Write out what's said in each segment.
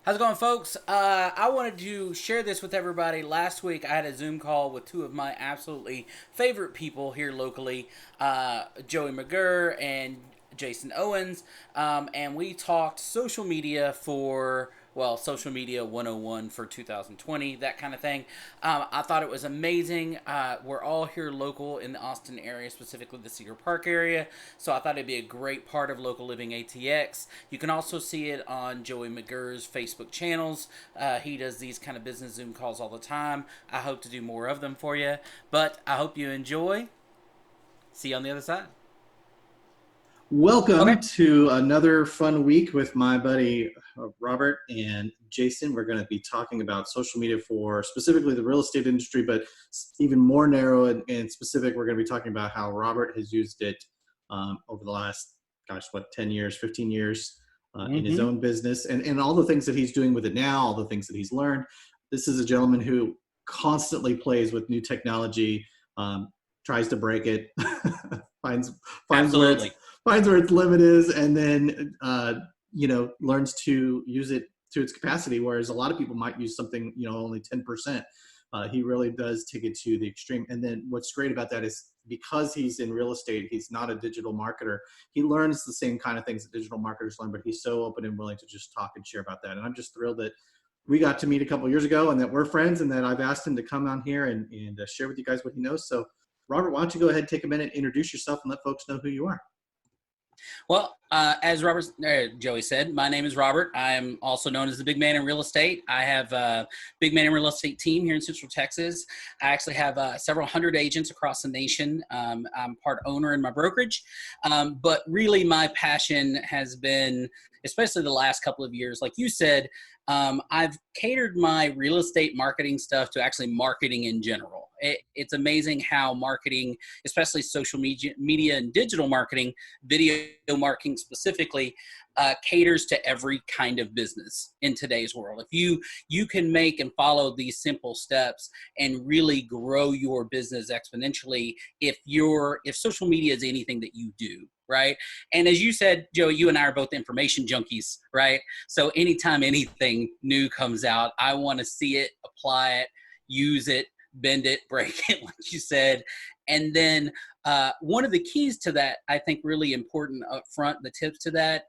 How's it going, folks? I wanted to share this with everybody. Last week, I had a Zoom call with two of my absolutely favorite people here locally, Joey McGurr and Jason Owens, and we talked social media for, well, social media 101 for 2020, that kind of thing. I thought it was amazing. We're all here local in the Austin area, specifically the Cedar Park area, so I thought it'd be a great part of Local Living ATX. You can also see it on Joey McGurr's Facebook channels. He does these kind of business Zoom calls all the time. I hope to do more of them for you, but I hope you enjoy. See you on the other side. Okay. Welcome to another fun week with my buddy Robert and Jason. We're going to be talking about social media for specifically the real estate industry, but even more narrow and specific, we're going to be talking about how Robert has used it over the last, 10 years, 15 years in his Mm-hmm. own business and all the things that he's doing with it now, all the things that he's learned. This is a gentleman who constantly plays with new technology, tries to break it, finds finds where it's Absolutely. finds where its limit is, and then learns to use it to its capacity. Whereas a lot of people might use something only 10%. He really does take it to the extreme. And then what's great about that is because he's in real estate, he's not a digital marketer. He learns the same kind of things that digital marketers learn, but he's so open and willing to just talk and share about that. And I'm just thrilled that we got to meet a couple of years ago and that we're friends and that I've asked him to come on here and share with you guys what he knows. So Robert, why don't you go ahead and take a minute, introduce yourself, and let folks know who you are. Well, as Joey said, my name is Robert. I'm also known as the Big Man in Real Estate. I have a Big Man in Real Estate team here in Central Texas. I actually have several hundred agents across the nation. I'm part owner in my brokerage, but really my passion has been, especially the last couple of years, like you said, I've catered my real estate marketing stuff to actually marketing in general. It's amazing how marketing, especially social media and digital marketing, video marketing specifically, caters to every kind of business in today's world. If you can make and follow these simple steps and really grow your business exponentially, if social media is anything that you do, right? And as you said, Joe, you and I are both information junkies, right? So anytime anything new comes out, I want to see it, apply it, use it, bend it, break it, like you said. And then one of the keys to that, I think really important up front, the tips to that,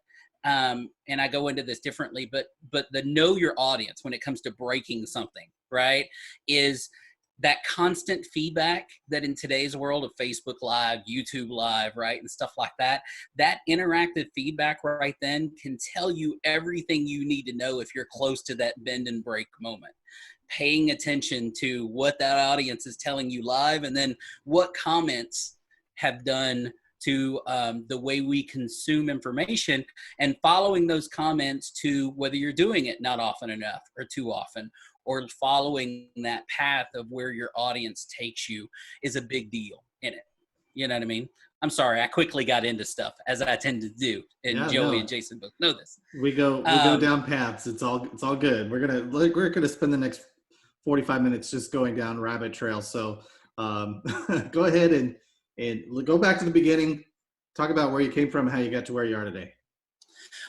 and I go into this differently, but the know your audience when it comes to breaking something, right, is that constant feedback that in today's world of Facebook Live, YouTube Live, right, and stuff like that, that interactive feedback right then can tell you everything you need to know if you're close to that bend and break moment. Paying attention to what that audience is telling you live, and then what comments have done to the way we consume information, and following those comments to whether you're doing it not often enough or too often, or following that path of where your audience takes you is a big deal in it. You know what I mean? I'm sorry, I quickly got into stuff as I tend to do, and Yeah, Joey and no, Jason both know this. we go Um, down paths. It's all good. We're gonna spend the next 45 minutes just going down rabbit trails. So go ahead and go back to the beginning. Talk about where you came from, how you got to where you are today.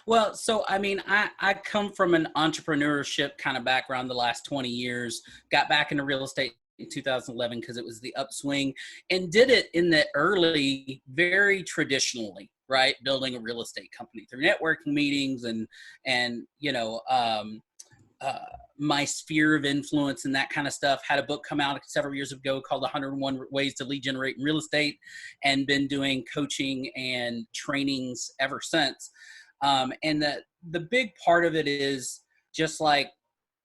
Well, so I mean, I come from an entrepreneurship kind of background the last 20 years, got back into real estate in 2011 because it was the upswing, and did it in the early, very traditionally, right? Building a real estate company through networking meetings and uh, my sphere of influence and that kind of stuff. Had a book come out several years ago called 101 Ways to Lead Generate in Real Estate, and been doing coaching and trainings ever since. And the big part of it is just like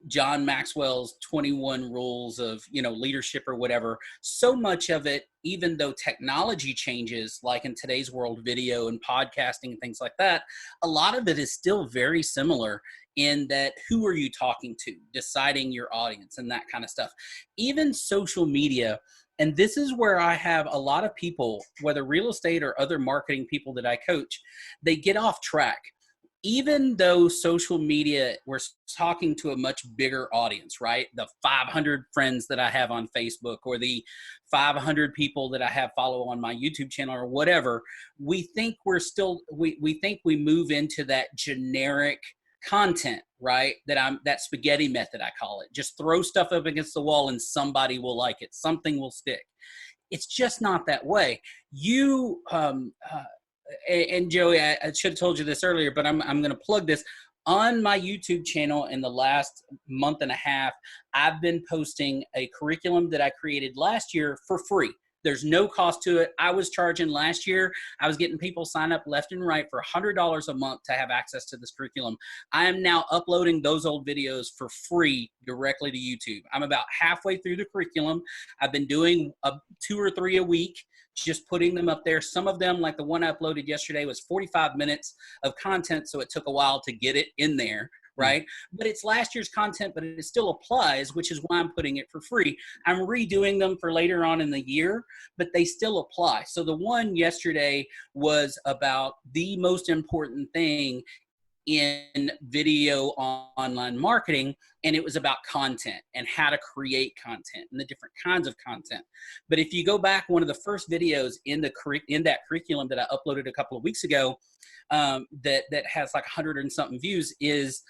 John Maxwell's 21 rules of, leadership or whatever. So much of it, even though technology changes, like in today's world, video and podcasting and things like that, a lot of it is still very similar in that who are you talking to, deciding your audience and that kind of stuff. Even social media. And this is where I have a lot of people, whether real estate or other marketing people that I coach, they get off track. Even though social media, we're talking to a much bigger audience, right? The 500 friends that I have on Facebook, or the 500 people that I have follow on my YouTube channel, or whatever, we think we think we move into that generic content, right? That spaghetti method, I call it. Just throw stuff up against the wall and somebody will like it. Something will stick. It's just not that way. You, and Joey, I should have told you this earlier, but I'm going to plug this. On my YouTube channel in the last month and a half, I've been posting a curriculum that I created last year for free. There's no cost to it. I was charging last year. I was getting people sign up left and right for $100 a month to have access to this curriculum. I am now uploading those old videos for free directly to YouTube. I'm about halfway through the curriculum. I've been doing 2 or 3 a week, just putting them up there. Some of them, like the one I uploaded yesterday, was 45 minutes of content, so it took a while to get it in there. Right? But it's last year's content, but it still applies, which is why I'm putting it for free. I'm redoing them for later on in the year, but they still apply. So the one yesterday was about the most important thing in video online marketing, and it was about content and how to create content and the different kinds of content. But if you go back, one of the first videos in that curriculum that I uploaded a couple of weeks ago, that has like 100 and something views is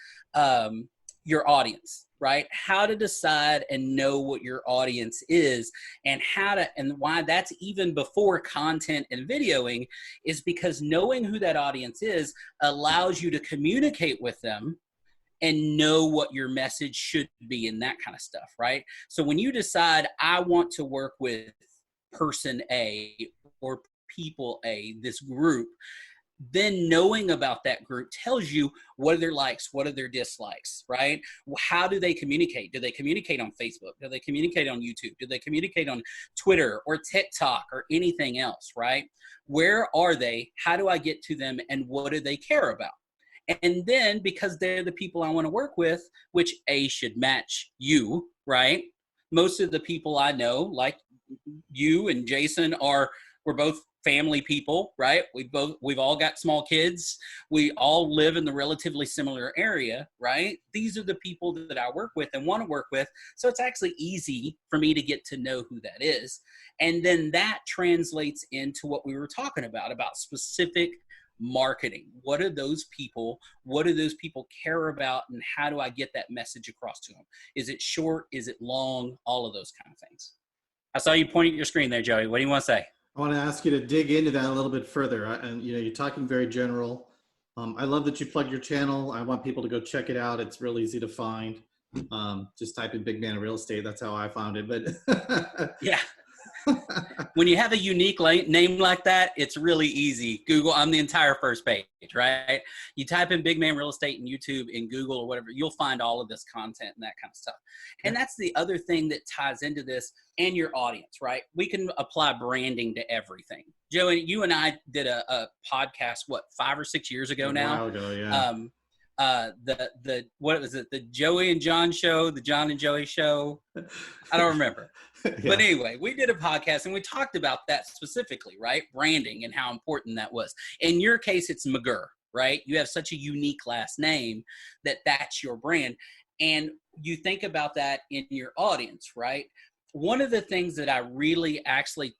your audience, right? How to decide and know what your audience is, and why that's even before content and videoing, is because knowing who that audience is allows you to communicate with them and know what your message should be and that kind of stuff, right? So when you decide, I want to work with person A or people A, this group, then knowing about that group tells you what are their likes, what are their dislikes, right? How do they communicate? Do they communicate on Facebook? Do they communicate on YouTube? Do they communicate on Twitter or TikTok or anything else, right? Where are they? How do I get to them? And what do they care about? And then, because they're the people I want to work with, which A, should match you, right? Most of the people I know, like you and Jason, we're both family people, right? We've all got small kids. We all live in the relatively similar area, right? These are the people that I work with and want to work with. So it's actually easy for me to get to know who that is. And then that translates into what we were talking about specific marketing. What are those people? What do those people care about? And how do I get that message across to them? Is it short? Is it long? All of those kind of things. I saw you pointing at your screen there, Joey. What do you want to say? I want to ask you to dig into that a little bit further. And you're talking very general. I love that you plug your channel. I want people to go check it out. It's real easy to find. Just type in Big Man in Real Estate. That's how I found it. But yeah. When you have a unique name like that, it's really easy. Google, I'm the entire first page, right? You type in Big Man Real Estate in YouTube, in Google or whatever, you'll find all of this content and that kind of stuff. And that's the other thing that ties into this, and your audience, right? We can apply branding to everything. Joey, you and I did a podcast, 5 or 6 years ago now? A while ago, yeah. What was it? The Joey and John show, the John and Joey show. I don't remember. Yeah. But anyway, we did a podcast and we talked about that specifically, right? Branding and how important that was. In your case, it's McGurr, right? You have such a unique last name that's your brand. And you think about that in your audience, right? One of the things that I really actually,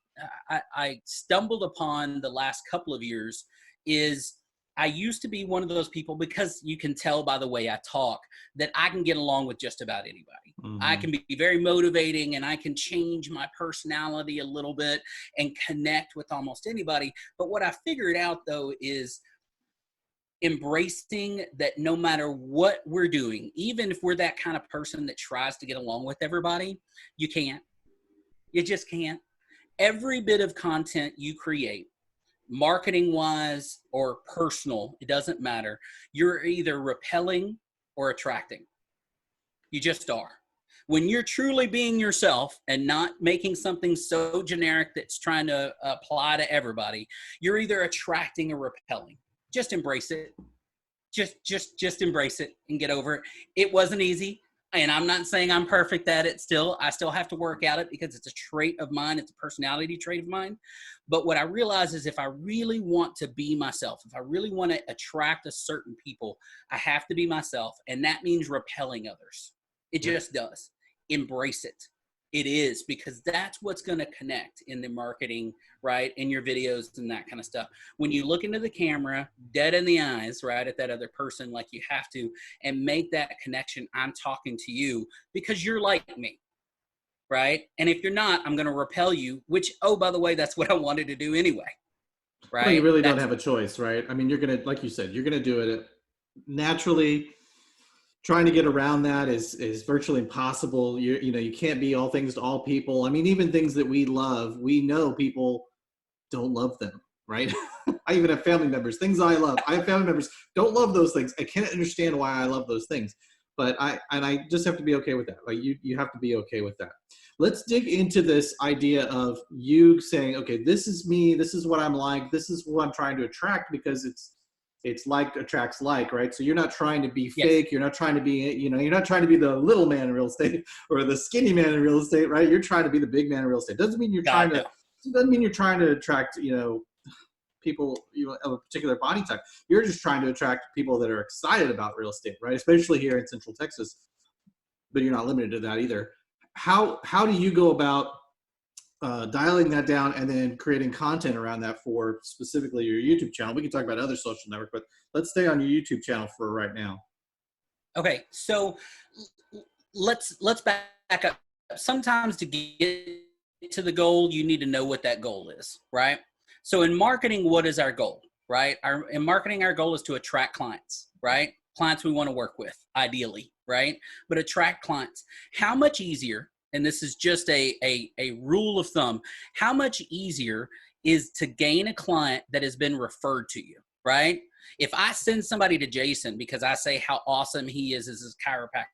I stumbled upon the last couple of years is I used to be one of those people, because you can tell by the way I talk that I can get along with just about anybody. Mm-hmm. I can be very motivating and I can change my personality a little bit and connect with almost anybody. But what I figured out though is embracing that no matter what we're doing, even if we're that kind of person that tries to get along with everybody, you can't. You just can't. Every bit of content you create, marketing wise or personal, it doesn't matter. You're either repelling or attracting. You just are. When you're truly being yourself and not making something so generic that's trying to apply to everybody, you're either attracting or repelling. Just embrace it. Just embrace it and get over it. It wasn't easy. And I'm not saying I'm perfect at it still. I still have to work at it because it's a trait of mine. It's a personality trait of mine. But what I realize is if I really want to be myself, if I really want to attract a certain people, I have to be myself. And that means repelling others. It just does. Embrace it. It is, because that's what's going to connect in the marketing, right? In your videos and that kind of stuff. When you look into the camera, dead in the eyes, right, at that other person, like you have to, and make that connection. I'm talking to you because you're like me, right? And if you're not, I'm going to repel you, which, oh, by the way, that's what I wanted to do anyway, Well, you right? really don't That's, have a choice, right? I mean, you're going to, like you said, you're going to do it naturally. Trying to get around that is virtually impossible. You can't be all things to all people. I mean, even things that we love, we know people don't love them, right? I even have family members, things I love. I have family members don't love those things. I can't understand why I love those things, but I just have to be okay with that. Like you have to be okay with that. Let's dig into this idea of you saying, okay, this is me. This is what I'm like. This is what I'm trying to attract, because it's like attracts like, right? So you're not trying to be yes, fake. You're not trying to be, you're not trying to be the little man in real estate or the skinny man in real estate, right? You're trying to be the big man in real estate. Doesn't mean you're trying God, to, no. it doesn't mean you're trying to attract, people of a particular body type. You're just trying to attract people that are excited about real estate, right? Especially here in Central Texas, but you're not limited to that either. How do you go about dialing that down and then creating content around that for specifically your YouTube channel? We can talk about other social networks, but let's stay on your YouTube channel for right now. Okay, so let's back up. Sometimes to get to the goal, you need to know what that goal is, right? So in marketing, what is our goal, right? In marketing, our goal is to attract clients, right? Clients we want to work with, ideally, right? But attract clients. How much easier, and this is just a rule of thumb, how much easier is to gain a client that has been referred to you, right? If I send somebody to Jason because I say how awesome he is as a chiropractor,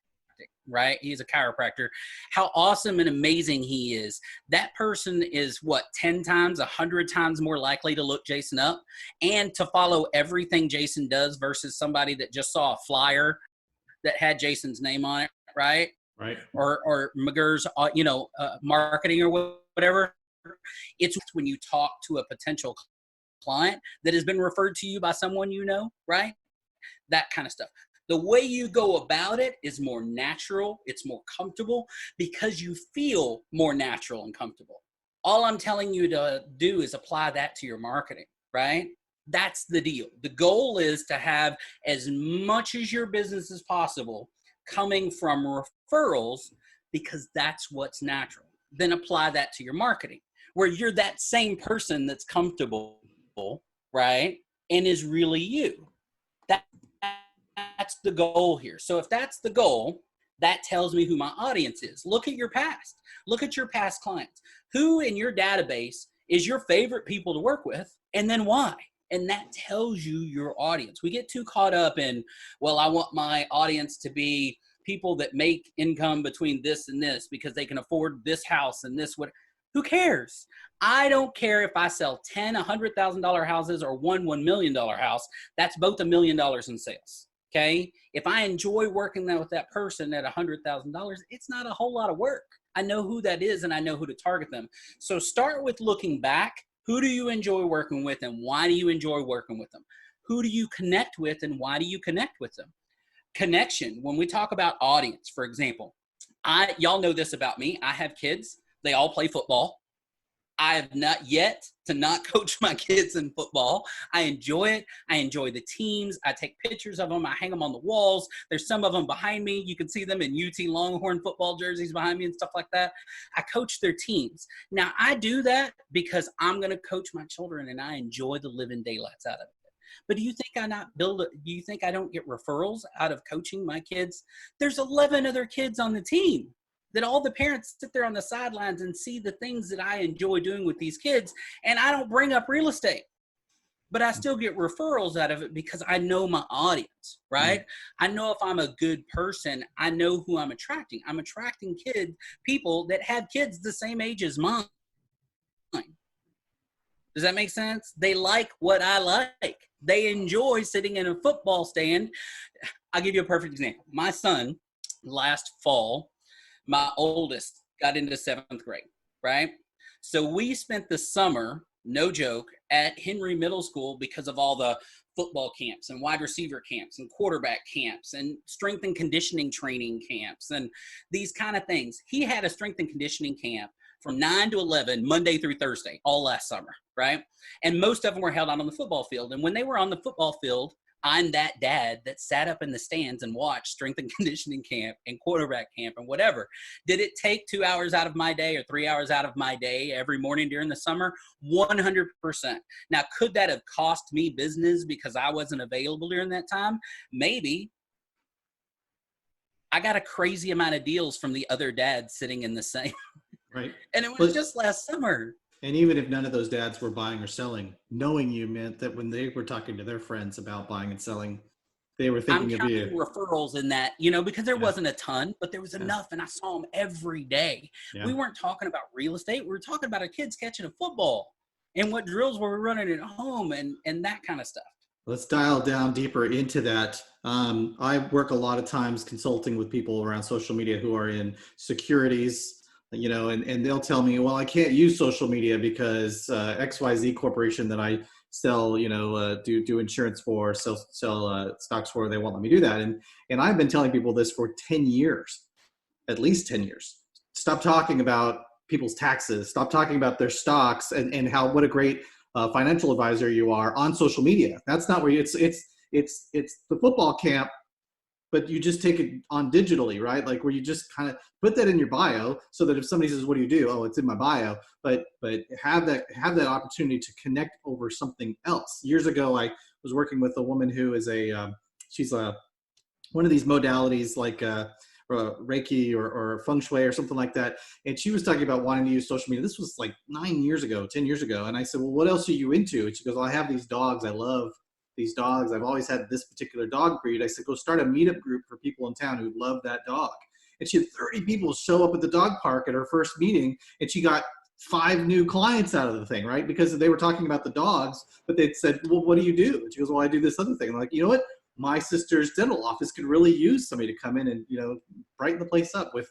right? He's a chiropractor, how awesome and amazing he is. That person is what, 10 times, 100 times more likely to look Jason up and to follow everything Jason does versus somebody that just saw a flyer that had Jason's name on it, right? Right. Or McGurr's, marketing or whatever. It's when you talk to a potential client that has been referred to you by someone you know, right? That kind of stuff. The way you go about it is more natural. It's more comfortable because you feel more natural and comfortable. All I'm telling you to do is apply that to your marketing, right? That's the deal. The goal is to have as much as your business as possible coming from referrals because that's what's natural. Then apply that to your marketing where you're that same person that's comfortable, right? And is really you. That's the goal here. So if that's the goal, that tells me who my audience is. Look at your past. Look at your past clients. Who in your database is your favorite people to work with, and then why? And that tells you your audience. We get too caught up in, well, I want my audience to be people that make income between this and this because they can afford this house and this. What? Who cares? I don't care if I sell 10 $100,000 houses or one $1 million house. That's both $1 million in sales. Okay. If I enjoy working with that person at $100,000, it's not a whole lot of work. I know who that is and I know who to target them. So start with looking back. Who do you enjoy working with and why do you enjoy working with them? Who do you connect with and why do you connect with them? Connection. When we talk about audience, for example, y'all know this about me. I have kids. They all play football. I have not yet to not coach my kids in football. I enjoy it. I enjoy the teams. I take pictures of them. I hang them on the walls. There's some of them behind me. You can see them in UT Longhorn football jerseys behind me and stuff like that. I coach their teams. Now, I do that because I'm going to coach my children and I enjoy the living daylights out of it. But do you think do you think I don't get referrals out of coaching my kids? There's 11 other kids on the team that all the parents sit there on the sidelines and see the things that I enjoy doing with these kids. And I don't bring up real estate, but I still get referrals out of it because I know my audience, right? I know if I'm a good person, I know who I'm attracting. I'm attracting people that have kids the same age as mine. Does that make sense? They like what I like. They enjoy sitting in a football stand. I'll give you a perfect example. My son, last fall, my oldest got into 7th grade, right? So we spent the summer no joke, at Henry Middle School because of all the football camps and wide receiver camps and quarterback camps and strength and conditioning training camps and these kind of things. He had a strength and conditioning camp from 9 to 11, Monday through Thursday, all last summer, right? And most of them were held out on the football field. And when they were on the football field, I'm that dad that sat up in the stands and watched strength and conditioning camp and quarterback camp and whatever. Did it take 2 hours out of my day or 3 hours out of my day every morning during the summer? 100%. Now, could that have cost me business because I wasn't available during that time? Maybe. I got a crazy amount of deals from the other dads sitting in the same. Right. And it was just last summer. And even if none of those dads were buying or selling, knowing you meant that when they were talking to their friends about buying and selling, they were I'm thinking of counting you. referrals in that, you know, because there Yeah. wasn't a ton, but there was Yeah. enough, and I saw them every day. Yeah. We weren't talking about real estate. We were talking about our kids catching a football and what drills were we running at home and that kind of stuff. Let's dial down deeper into that. I work a lot of times consulting with people around social media who are in securities, you know, and they'll tell me, well, I can't use social media because XYZ corporation that I sell, you know, do insurance for, sell stocks for, they won't let me do that. And I've been telling people this for 10 years, at least 10 years. Stop talking about people's taxes. Stop talking about their stocks and how what a great financial advisor you are on social media. That's not where it's the football camp, but you just take it on digitally, right? Like where you just kind of put that in your bio so that if somebody says, what do you do? Oh, it's in my bio, but have that opportunity to connect over something else. Years ago, I was working with a woman who is she's one of these modalities like Reiki or Feng Shui or something like that. And she was talking about wanting to use social media. This was like 9 years ago, 10 years ago. And I said, well, what else are you into? And she goes, well, I have these dogs. I love these dogs. I've always had this particular dog breed. I said, go start a meetup group for people in town who love that dog. And she had 30 people show up at the dog park at her first meeting. And she got 5 new clients out of the thing, right? Because they were talking about the dogs, but they'd said, well, what do you do? And she goes, well, I do this other thing. I'm like, you know what? My sister's dental office could really use somebody to come in and, you know, brighten the place up with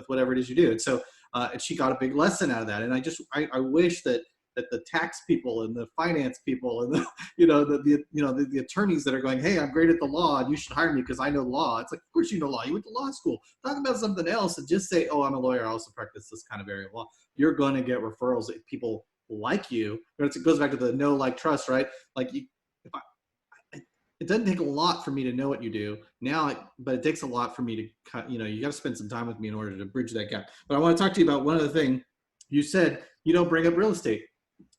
whatever it is you do. And so and she got a big lesson out of that. And I wish that the tax people and the finance people and the, you know, the attorneys that are going, hey, I'm great at the law and you should hire me because I know law. It's like, of course you know law. You went to law school. Talk about something else and just say, oh, I'm a lawyer. I also practice this kind of area of law. You're going to get referrals if people like you. It goes back to the know, like, trust, right? Like it doesn't take a lot for me to know what you do now, but it takes a lot for me to, you know, you got to spend some time with me in order to bridge that gap. But I want to talk to you about one other thing. You said you don't bring up real estate.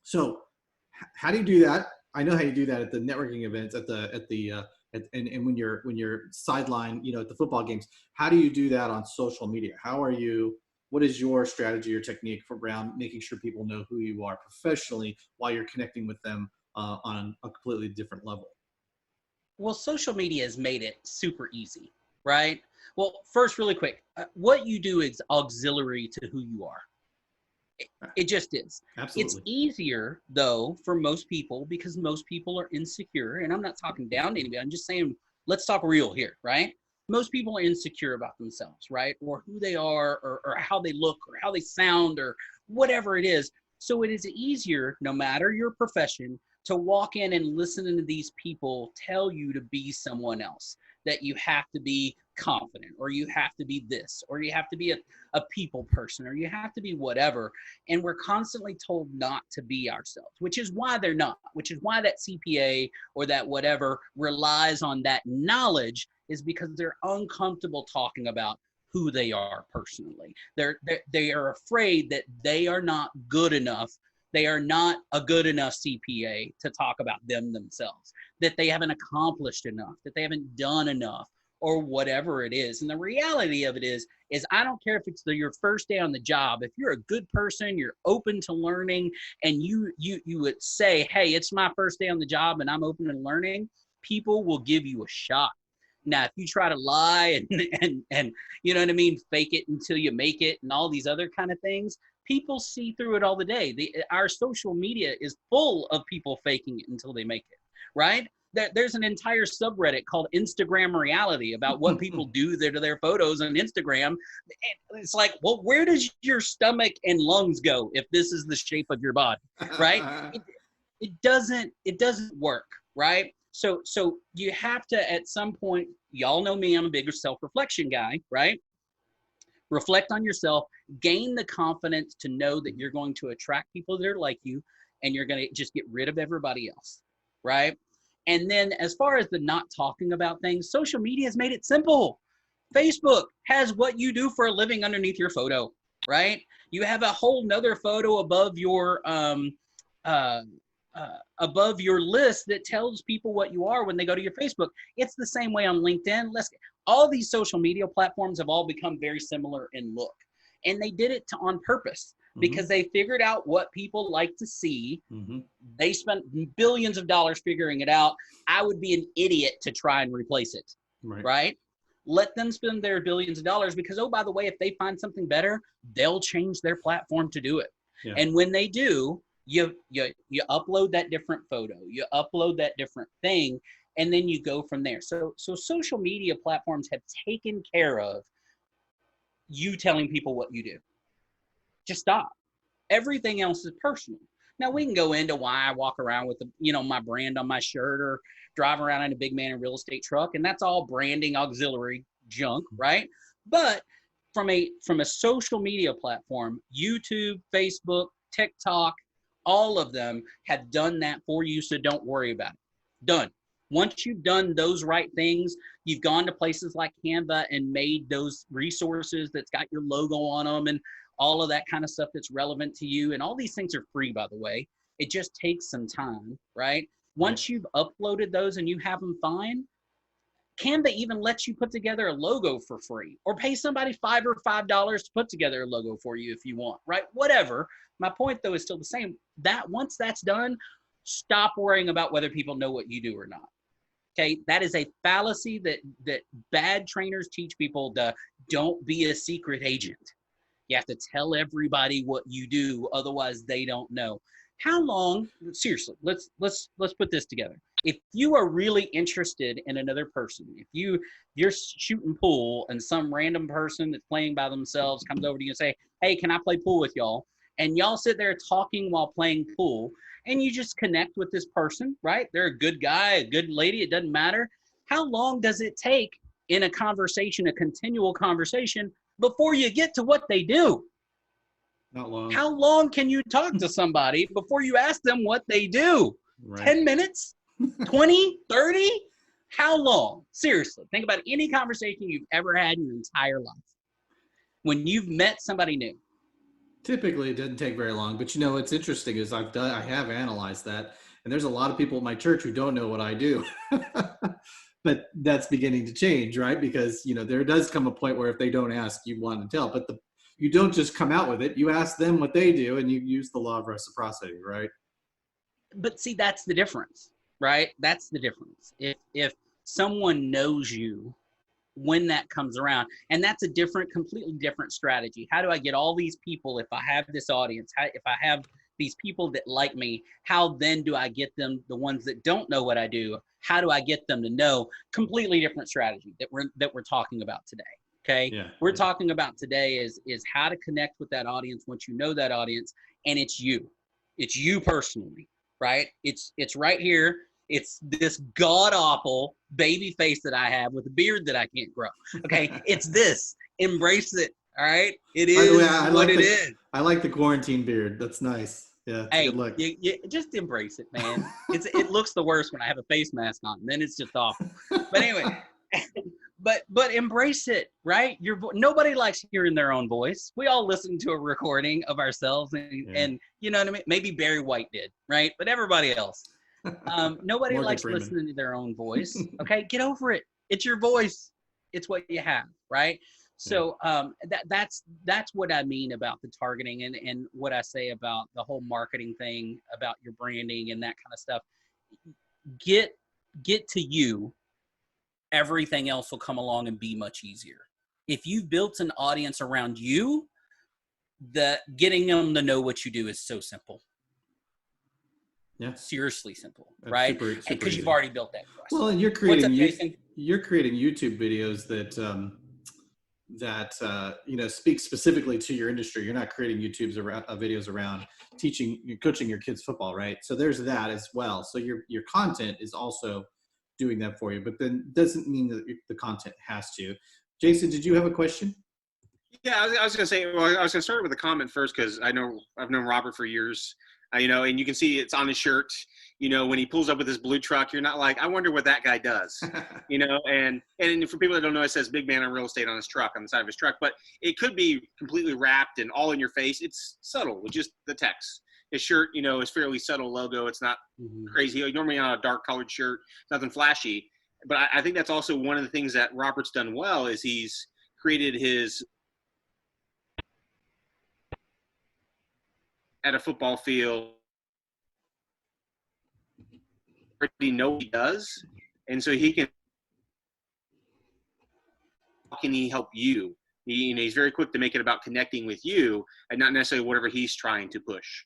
So how do you do that? I know how you do that at the networking events, and when you're sideline, you know, at the football games. How do you do that on social media? What is your strategy or technique for around making sure people know who you are professionally while you're connecting with them on a completely different level? Well, social media has made it super easy, right? Well, first, really quick, what you do is auxiliary to who you are. It just is. It's Absolutely. easier, though, for most people because most people are insecure. And I'm not talking down to anybody. I'm just saying, let's talk real here, right? Most people are insecure about themselves, right? Or who they are, or how they look, or how they sound, or whatever it is. So it is easier, no matter your profession, to walk in and listen to these people tell you to be someone else, that you have to be confident, or you have to be this, or you have to be a people person, or you have to be whatever. And we're constantly told not to be ourselves, which is why they're not, which is why that CPA or that whatever relies on that knowledge, is because they're uncomfortable talking about who they are personally. They are afraid that they are not good enough. They are not a good enough CPA to talk about themselves, that they haven't accomplished enough, that they haven't done enough, or whatever it is. And the reality of it is I don't care if it's your first day on the job. If you're a good person, you're open to learning, and you would say, hey, it's my first day on the job and I'm open to learning, people will give you a shot. Now, if you try to lie and you know what I mean, fake it until you make it and all these other kind of things, people see through it all the day. Our social media is full of people faking it until they make it, right? there's an entire subreddit called Instagram Reality about what people do to their photos on Instagram. And it's like, well, where does your stomach and lungs go if this is the shape of your body, right? It doesn't work, right? So you have to, at some point, y'all know me, I'm a bigger self-reflection guy, right? Reflect on yourself, gain the confidence to know that you're going to attract people that are like you, and you're going to just get rid of everybody else, right? And then as far as the not talking about things, social media has made it simple. Facebook has what you do for a living underneath your photo, right? You have a whole nother photo above your list that tells people what you are when they go to your Facebook. It's the same way on LinkedIn. All these social media platforms have all become very similar in look, and they did it on purpose because they figured out what people like to see. They spent billions of dollars figuring it out. I would be an idiot to try and replace it, right? Let them spend their billions of dollars because, oh, by the way, if they find something better, they'll change their platform to do it. Yeah. And when they do, you upload that different photo, you upload that different thing, and then you go from there. So social media platforms have taken care of you telling people what you do. Just stop. Everything else is personal. Now we can go into why I walk around with my brand on my shirt or drive around in a big man in real estate truck, and that's all branding auxiliary junk, right? But from a social media platform, YouTube, Facebook, TikTok, all of them have done that for you, so don't worry about it. Done. Once you've done those right things, you've gone to places like Canva and made those resources that's got your logo on them and all of that kind of stuff that's relevant to you. And all these things are free, by the way. It just takes some time, right? Once you've uploaded those and you have them fine, Canva even lets you put together a logo for free, or pay somebody $5 to put together a logo for you if you want, right? Whatever. My point, though, is still the same. That once that's done, stop worrying about whether people know what you do or not. Okay, that is a fallacy that bad trainers teach people to don't be a secret agent. You have to tell everybody what you do, otherwise they don't know. How long, seriously, let's put this together. If you are really interested in another person, if you're shooting pool and some random person that's playing by themselves comes over to you and say, hey, can I play pool with y'all? And y'all sit there talking while playing pool, and you just connect with this person, right? They're a good guy, a good lady, it doesn't matter. How long does it take in a conversation, a continual conversation, before you get to what they do? Not long. How long can you talk to somebody before you ask them what they do? Right. 10 minutes? 20? 30? How long? Seriously, think about any conversation you've ever had in your entire life when you've met somebody new. Typically, it doesn't take very long, but what's interesting is I have analyzed that, and there's a lot of people at my church who don't know what I do. But that's beginning to change, right? Because there does come a point where if they don't ask, you want to tell. But you don't just come out with it. You ask them what they do, and you use the law of reciprocity, right? But see, that's the difference, right? That's the difference. If someone knows you when that comes around, and that's a completely different strategy. How do I get all these people, if I have this audience, if I have these people that like me, how then do I get them, the ones that don't know what I do, how do I get them to know? Completely different strategy that we're talking about today. Okay. Yeah, we're talking about today is how to connect with that audience once you know that audience, and it's you personally, right? It's right here. It's this god-awful baby face that I have with a beard that I can't grow. Okay. It's this. Embrace it. All right. It is what it is. I like the quarantine beard. That's nice. Yeah. It's a good look. You just embrace it, man. It looks the worst when I have a face mask on, and then it's just awful. But anyway, but embrace it, right? Nobody likes hearing their own voice. We all listen to a recording of ourselves, and you know what I mean? Maybe Barry White did, right? But everybody else. Nobody likes listening to their own voice. Okay, get over it. It's your voice. It's what you have, right? So that's what I mean about the targeting and what I say about the whole marketing thing, about your branding and that kind of stuff. Get to you. Everything else will come along and be much easier. If you've built an audience around you, getting them to know what you do is so simple. Yeah. seriously simple, That's right? super Because you've easy. already built that trust. Well, and What's up, Jason? you're creating YouTube videos that speak specifically to your industry. You're not creating videos around coaching your kids football, right? So there's that as well. So your content is also doing that for you, but then doesn't mean that the content has to. Jason, did you have a question? Yeah, I was going to say, well, I was going to start with a comment first because I know I've known Robert for years, and you can see it's on his shirt. When he pulls up with his blue truck, you're not like, I wonder what that guy does, and for people that don't know, it says Big Man in Real Estate on his truck, on the side of his truck, but it could be completely wrapped and all in your face. It's subtle with just the text. His shirt, is fairly subtle logo. It's not crazy. Normally on a dark colored shirt, nothing flashy, but I think that's also one of the things that Robert's done well is he's created his at a football field already know what he does, and so how can he help you? He's very quick to make it about connecting with you and not necessarily whatever he's trying to push.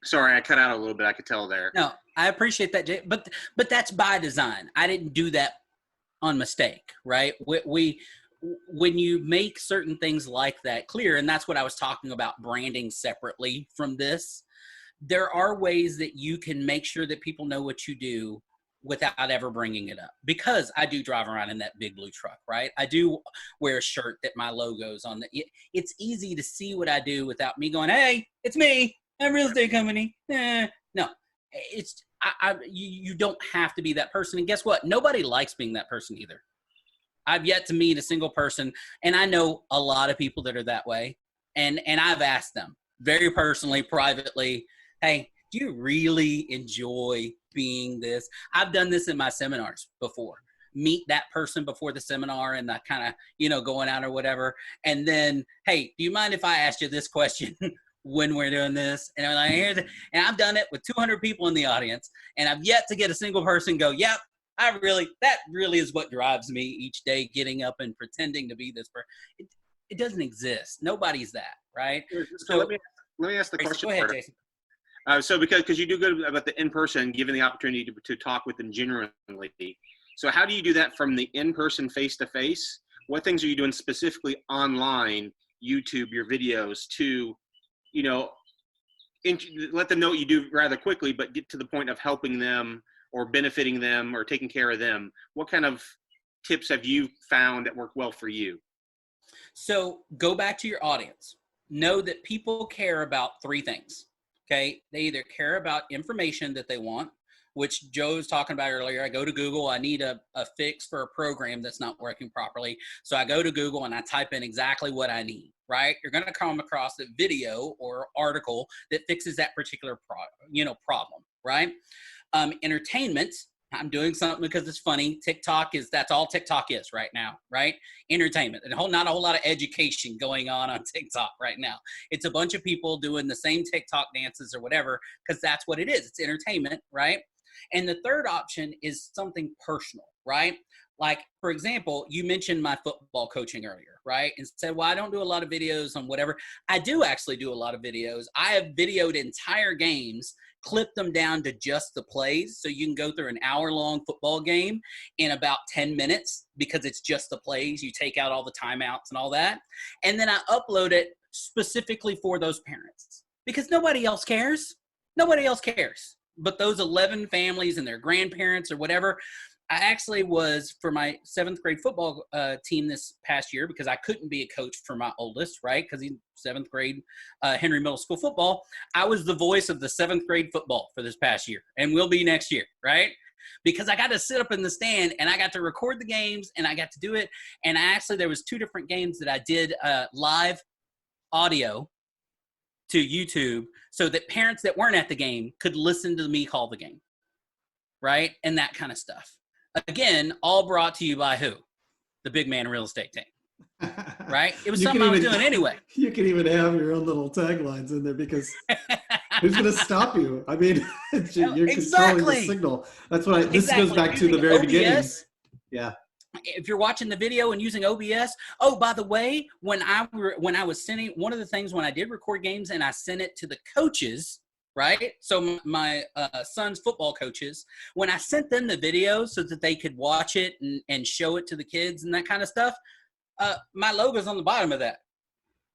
Sorry, I cut out a little bit. I could tell there. No, I appreciate that, Jay, but that's by design. I didn't do that on mistake, right? When you make certain things like that clear, and that's what I was talking about, branding separately from this, there are ways that you can make sure that people know what you do without ever bringing it up. Because I do drive around in that big blue truck, right? I do wear a shirt that my logo's on. It's easy to see what I do without me going, hey, it's me, I'm a real estate company. No, you don't have to be that person. And guess what? Nobody likes being that person either. I've yet to meet a single person, and I know a lot of people that are that way. And I've asked them very personally, privately, hey, do you really enjoy being this? I've done this in my seminars before. Meet that person before the seminar and that kind of, going out or whatever. And then, hey, do you mind if I ask you this question when we're doing this? And I'm like, and I've done it with 200 people in the audience, and I've yet to get a single person go, yep, that really is what drives me each day, getting up and pretending to be this person. It doesn't exist. Nobody's that, right? So let me ask the question. Go ahead, Jason. So because you do good about the in-person, given the opportunity to talk with them genuinely. So how do you do that from the in-person face-to-face? What things are you doing specifically online, YouTube, your videos to, let them know what you do rather quickly, but get to the point of helping them or benefiting them or taking care of them? What kind of tips have you found that work well for you? So go back to your audience. Know that people care about three things. Okay. They either care about information that they want, which Joe was talking about earlier. I go to Google. I need a fix for a program that's not working properly. So I go to Google and I type in exactly what I need, right? You're going to come across a video or article that fixes that particular problem, right? Entertainment. I'm doing something because it's funny. That's all TikTok is right now, right? Entertainment. And not a whole lot of education going on TikTok right now. It's a bunch of people doing the same TikTok dances or whatever, because that's what it is. It's entertainment, right? And the third option is something personal, right? Like, for example, you mentioned my football coaching earlier, right? And said, well, I don't do a lot of videos on whatever. I do actually do a lot of videos. I have videoed entire games, clip them down to just the plays. So you can go through an hour-long football game in about 10 minutes because it's just the plays. You take out all the timeouts and all that. And then I upload it specifically for those parents because nobody else cares. Nobody else cares. But those 11 families and their grandparents or whatever. I actually was, for my 7th grade football team this past year, because I couldn't be a coach for my oldest, right? Because he's 7th grade Henry Middle School football. I was the voice of the 7th grade football for this past year and will be next year, right? Because I got to sit up in the stand and I got to record the games and I got to do it. And there was 2 different games that I did live audio to YouTube so that parents that weren't at the game could listen to me call the game, right? And that kind of stuff. Again, all brought to you by who? The Big Man Real Estate Team, right? It was something I was doing anyway. You can even have your own little taglines in there because who's going to stop you? I mean, you're controlling the signal. That's what this goes back to the very OBS, beginning. Yeah. If you're watching the video and using OBS, oh, by the way, when I was sending, one of the things when I did record games and I sent it to the coaches, right? So my son's football coaches, when I sent them the video so that they could watch it and show it to the kids and that kind of stuff, my logo's on the bottom of that,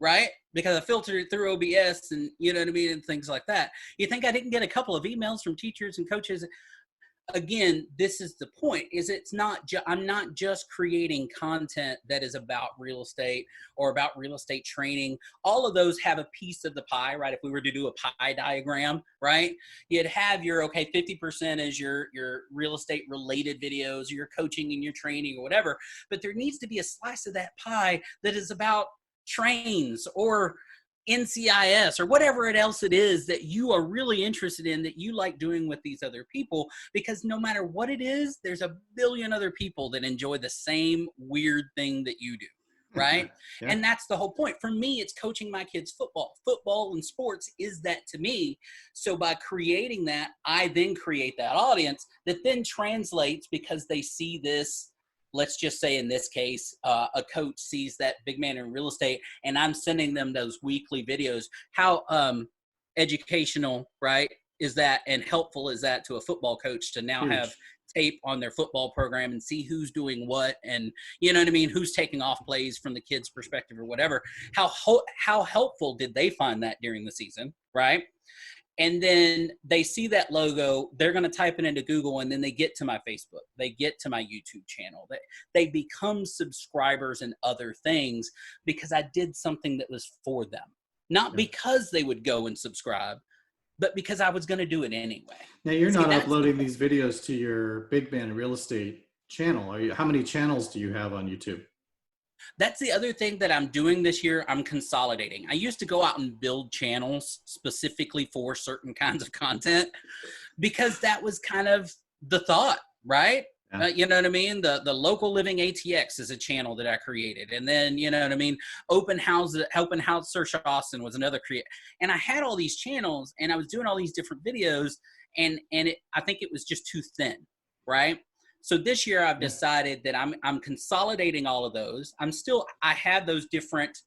right? Because I filtered it through OBS and you know what I mean, and things like that. You think I didn't get a couple of emails from teachers and coaches? Again, this is the point, is it's not I'm not just creating content that is about real estate or about real estate training. All of those have a piece of the pie, right? If we were to do a pie diagram, right? You'd have your, okay, 50% is your real estate related videos, your coaching and your training or whatever, but there needs to be a slice of that pie that is about trains or NCIS or whatever else it is that you are really interested in, that you like doing with these other people, because no matter what it is, there's a billion other people that enjoy the same weird thing that you do, right? Yeah. And that's the whole point. For me, it's coaching my kids football and sports is that to me. So by creating that, I then create that audience that then translates, because they see this. Let's just say in this case, a coach sees that big man in real estate and I'm sending them those weekly videos. How educational, right, is that, and helpful is that to a football coach to now have tape on their football program and see who's doing what, and you know what I mean, who's taking off plays from the kid's perspective or whatever. How helpful did they find that during the season, right? And then they see that logo, they're going to type it into Google, and then they get to my Facebook, they get to my YouTube channel. They become subscribers and other things because I did something that was for them. Not because they would go and subscribe, but because I was going to do it anyway. Now, you're not uploading these videos to your Big Man in Real Estate channel. How many channels do you have on YouTube? That's the other thing that I'm doing this year. I'm consolidating. I used to go out and build channels specifically for certain kinds of content because that was kind of the thought, right? Yeah. You know what I mean? The Local Living ATX is a channel that I created. And then, you know what I mean? Open House Search Austin was another create. And I had all these channels and I was doing all these different videos, and I think it was just too thin, right? So this year I've decided that I'm consolidating all of those. I have those different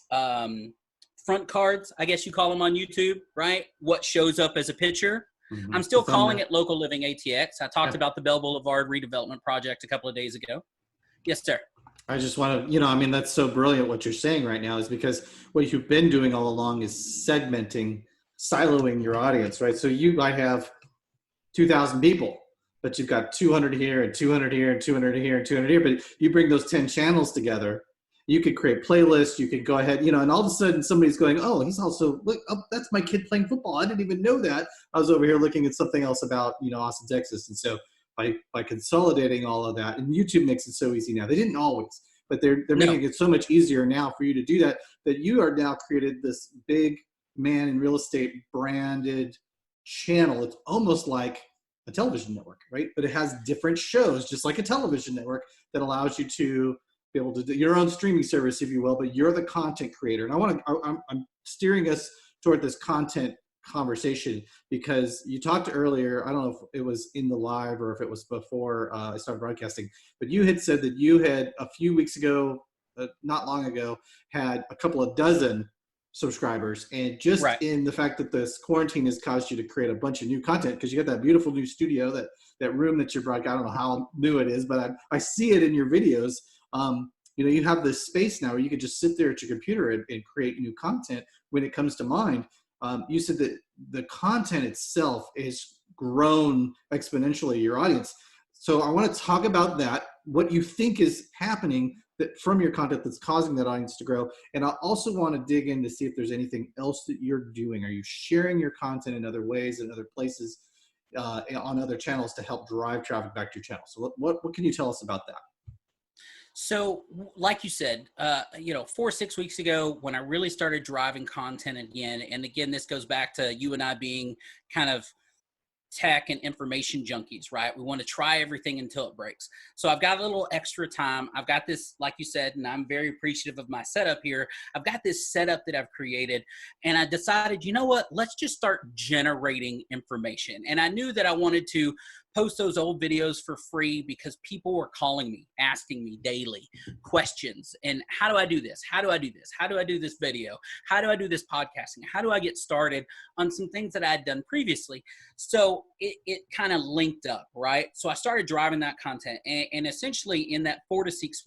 front cards, I guess you call them on YouTube, right? What shows up as a picture. Mm-hmm. I'm still calling it Local Living ATX. I talked about the Bell Boulevard redevelopment project a couple of days ago. Yes, sir. I just want to, that's so brilliant what you're saying right now, is because what you've been doing all along is siloing your audience, right? So you might have 2,000 people, but you've got 200 here and 200 here and 200 here and 200 here. But you bring those 10 channels together, you could create playlists. You could go ahead, and all of a sudden somebody's going, oh, he's also, look, oh, that's my kid playing football. I didn't even know that. I was over here looking at something else about, Austin, Texas. And so by consolidating all of that, and YouTube makes it so easy now. They didn't always, but they're making it so much easier now for you to do that you are now created this Big Man in Real Estate branded channel. It's almost like a television network, right? But it has different shows, just like a television network, that allows you to be able to do your own streaming service, if you will, but you're the content creator. And I'm steering us toward this content conversation because you talked earlier, I don't know if it was in the live or if it was before I started broadcasting, but you had said that you had a few weeks ago, not long ago, had a couple of dozen subscribers, and just in the fact that this quarantine has caused you to create a bunch of new content, because you got that beautiful new studio, that room that you're broadcasting. I don't know how new it is, but I see it in your videos. You have this space now where you could just sit there at your computer and create new content when it comes to mind. You said that the content itself is grown exponentially, your audience. So I want to talk about that, what you think is happening that from your content that's causing that audience to grow. And I also want to dig in to see if there's anything else that you're doing. Are you sharing your content in other ways, in other places, on other channels to help drive traffic back to your channel? So what can you tell us about that? So like you said, 4 or 6 weeks ago, when I really started driving content again, and again, this goes back to you and I being kind of tech and information junkies, right? We want to try everything until it breaks. So I've got a little extra time. I've got this, like you said, and I'm very appreciative of my setup here. I've got this setup that I've created, and I decided, you know what? Let's just start generating information. And I knew that I wanted to post those old videos for free because people were calling me, asking me daily questions. And how do I do this? How do I do this? How do I do this video? How do I do this podcasting? How do I get started on some things that I had done previously? So it kind of linked up, right? So I started driving that content, and essentially in that 4 to 6